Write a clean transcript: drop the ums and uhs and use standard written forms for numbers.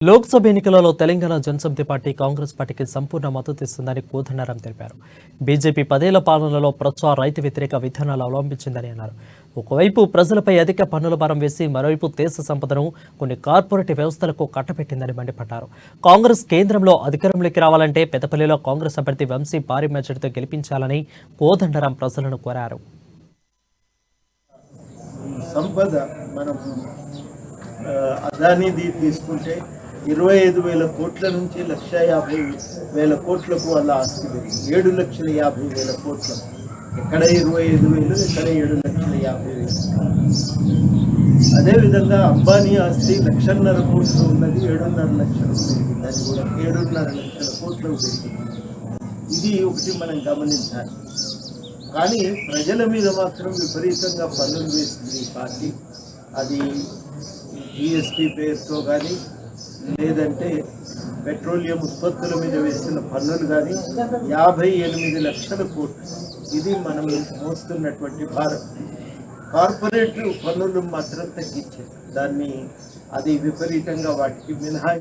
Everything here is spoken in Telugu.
లోక్సభ ఎన్నికలలో తెలంగాణ జనసమితి పార్టీ కాంగ్రెస్ పార్టీకి సంపూర్ణ మద్దతు ఇస్తుందని కోదండరాం తెలిపారు. బీజేపీ 10 ఏళ్ల పాలనలో ప్రజా రైతు వ్యతిరేక విధానాలు అవలంబించిందని అన్నారు. ఒకవైపు ప్రజలపై అధిక పన్నుల భారం వేసి మరోవైపు దేశ సంపదను కొన్ని కార్పొరేట్ వ్యవస్థలకు కట్టబెట్టిందని మండిపడ్డారు. కాంగ్రెస్ కేంద్రంలో అధికారంలోకి రావాలంటే పెద్దపల్లిలో కాంగ్రెస్ అభ్యర్థి వంశీ భారీ మెజార్టీతో గెలిపించాలని కోదండరాం ప్రజలను కోరారు. సంపద మనం అదానిది తీసుకుంటే 25,000 కోట్ల నుంచి 1,50,000 కోట్లకు వాళ్ళ ఆస్తి పెరిగింది. 7,50,000 కోట్లు. ఎక్కడ 25,000, ఎక్కడ 7,50,000. అదేవిధంగా అంబానీ ఆస్తి 1,50,000 కోట్లు ఉన్నది, 7,5 లక్షలు పెరిగింది. అది కూడా 7,5 లక్షల కోట్లకు పెరిగింది. ఇది ఒకటి మనం గమనించాలి. కానీ ప్రజల మీద మాత్రం విపరీతంగా పన్నులు వేస్తుంది ఈ పార్టీ. అది జిఎస్టీ పేరుతో కానీ, లేదంటే పెట్రోలియం ఉత్పత్తుల మీద వేసిన పన్నులు కానీ 58 లక్షల కోట్లు. ఇది మనం మోస్తున్నటువంటి భారం. కార్పొరేట్ పన్నులు మాత్రం తగ్గించారు. అది విపరీతంగా వాటికి మినహా